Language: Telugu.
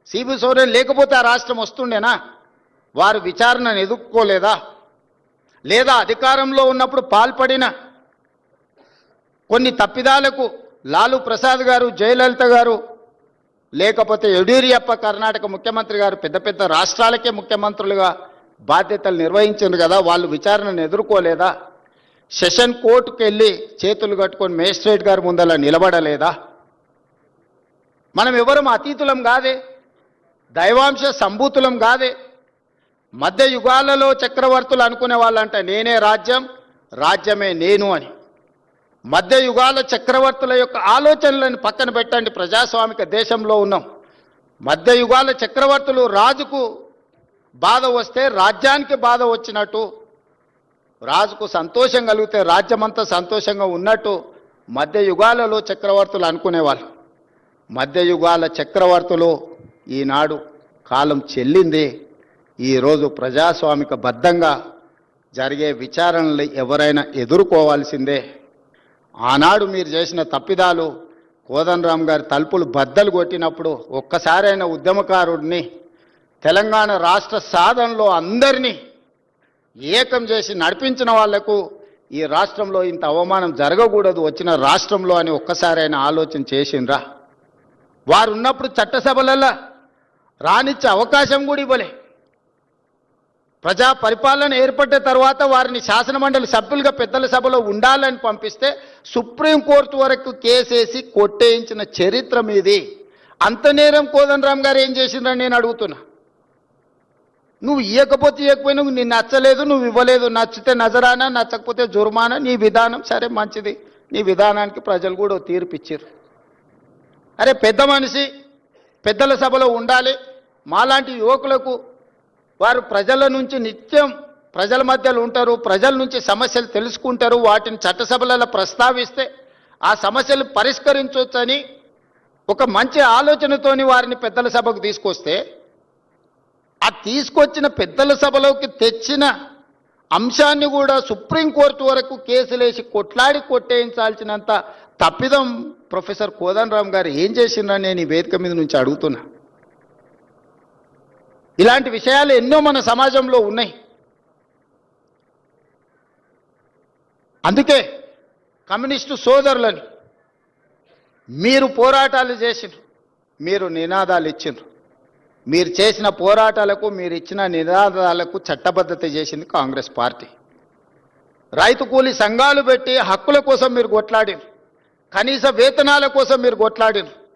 సిబి సోరెన్ లేకపోతే ఆ రాష్ట్రం వస్తుండేనా? వారు విచారణను ఎదుర్కోలేదా? లేదా అధికారంలో ఉన్నప్పుడు పాల్పడిన కొన్ని తప్పిదాలకు లాలూ ప్రసాద్ గారు, జయలలిత గారు, లేకపోతే యడ్యూరప్ప కర్ణాటక ముఖ్యమంత్రి గారు పెద్ద పెద్ద రాష్ట్రాలకే ముఖ్యమంత్రులుగా బాధ్యతలు నిర్వహించారు కదా, వాళ్ళు విచారణను ఎదుర్కోలేదా? సెషన్ కోర్టుకు వెళ్ళి చేతులు కట్టుకొని మేజిస్ట్రేట్ గారి ముందలా నిలబడలేదా? మనం ఎవరం అతీతులం కాదే, దైవాంశ సంభూతులం కాదే. మధ్య యుగాలలో చక్రవర్తులు అనుకునే వాళ్ళంట నేనే రాజ్యం, రాజ్యమే నేను అని. మధ్య యుగాల చక్రవర్తుల యొక్క ఆలోచనలను పక్కన పెట్టండి. ప్రజాస్వామిక దేశంలో ఉన్నాం. మధ్య యుగాల చక్రవర్తులు రాజుకు బాధ వస్తే రాజ్యానికి బాధ వచ్చినట్టు, రాజుకు సంతోషం కలిగితే రాజ్యమంతా సంతోషంగా ఉన్నట్టు మధ్య యుగాలలో చక్రవర్తులు అనుకునేవాళ్ళు. మధ్య యుగాల చక్రవర్తులు ఈనాడు కాలం చెల్లింది. ఈరోజు ప్రజాస్వామిక బద్ధంగా జరిగే విచారణలు ఎవరైనా ఎదుర్కోవాల్సిందే. ఆనాడు మీరు చేసిన తప్పిదాలు, కోదండరామ్ గారి తలుపులు బద్దలు కొట్టినప్పుడు ఒక్కసారైన ఉద్యమకారుడిని, తెలంగాణ రాష్ట్ర సాధనలో అందరినీ ఏకం చేసి నడిపించిన వాళ్లకు ఈ రాష్ట్రంలో ఇంత అవమానం జరగకూడదు వచ్చిన రాష్ట్రంలో అని ఒక్కసారైనా ఆలోచన చేసిండ్రా? వారు ఉన్నప్పుడు చట్టసభలలో రానిచ్చే అవకాశం కూడా ఇవ్వలే. ప్రజా పరిపాలన ఏర్పడ్డ తర్వాత వారిని శాసనమండలి సభ్యులుగా పెద్దల సభలో ఉండాలని పంపిస్తే సుప్రీంకోర్టు వరకు కేసేసి కొట్టేయించిన చరిత్ర మీది. అంత నేరం కోదండరామ్ గారు ఏం చేసిండ్రని నేను అడుగుతున్నా. నువ్వు ఇవ్వకపోతే ఇవ్వకపోయినా నీ నచ్చలేదు, నువ్వు ఇవ్వలేదు, నచ్చితే నజరానా, నచ్చకపోతే జుర్మానా, నీ విధానం సరే మంచిది, నీ విధానానికి ప్రజలు కూడా తీర్పు ఇచ్చారు. అరే పెద్ద మనిషి పెద్దల సభలో ఉండాలి, మాలాంటి యువకులకు వారు ప్రజల నుంచి నిత్యం ప్రజల మధ్యలో ఉంటారు, ప్రజల నుంచి సమస్యలు తెలుసుకుంటారు, వాటిని చట్టసభలలో ప్రస్తావిస్తే ఆ సమస్యలు పరిష్కరించవచ్చని ఒక మంచి ఆలోచనతోని వారిని పెద్దల సభకు తీసుకొస్తే, ఆ తీసుకొచ్చిన పెద్దల సభలోకి తెచ్చిన అంశాన్ని కూడా సుప్రీంకోర్టు వరకు కేసులేసి కొట్లాడి కొట్టేయించాల్సినంత తప్పిదం ప్రొఫెసర్ కోదండరామ్ గారు ఏం చేసిండ్రని నేను ఈ వేదిక మీద నుంచి అడుగుతున్నా. ఇలాంటి విషయాలు ఎన్నో మన సమాజంలో ఉన్నాయి. అందుకే కమ్యూనిస్టు సోదరులని మీరు పోరాటాలు చేసిండ్రు, మీరు నినాదాలు ఇచ్చిండ్రు. మీరు చేసిన పోరాటాలకు, మీరు ఇచ్చిన నినాదాలకు చట్టబద్ధత చేసింది కాంగ్రెస్ పార్టీ. రైతు కూలీ సంఘాలు పెట్టి హక్కుల కోసం మీరు కొట్లాడిరు, కనీస వేతనాల కోసం మీరు కొట్లాడిరు.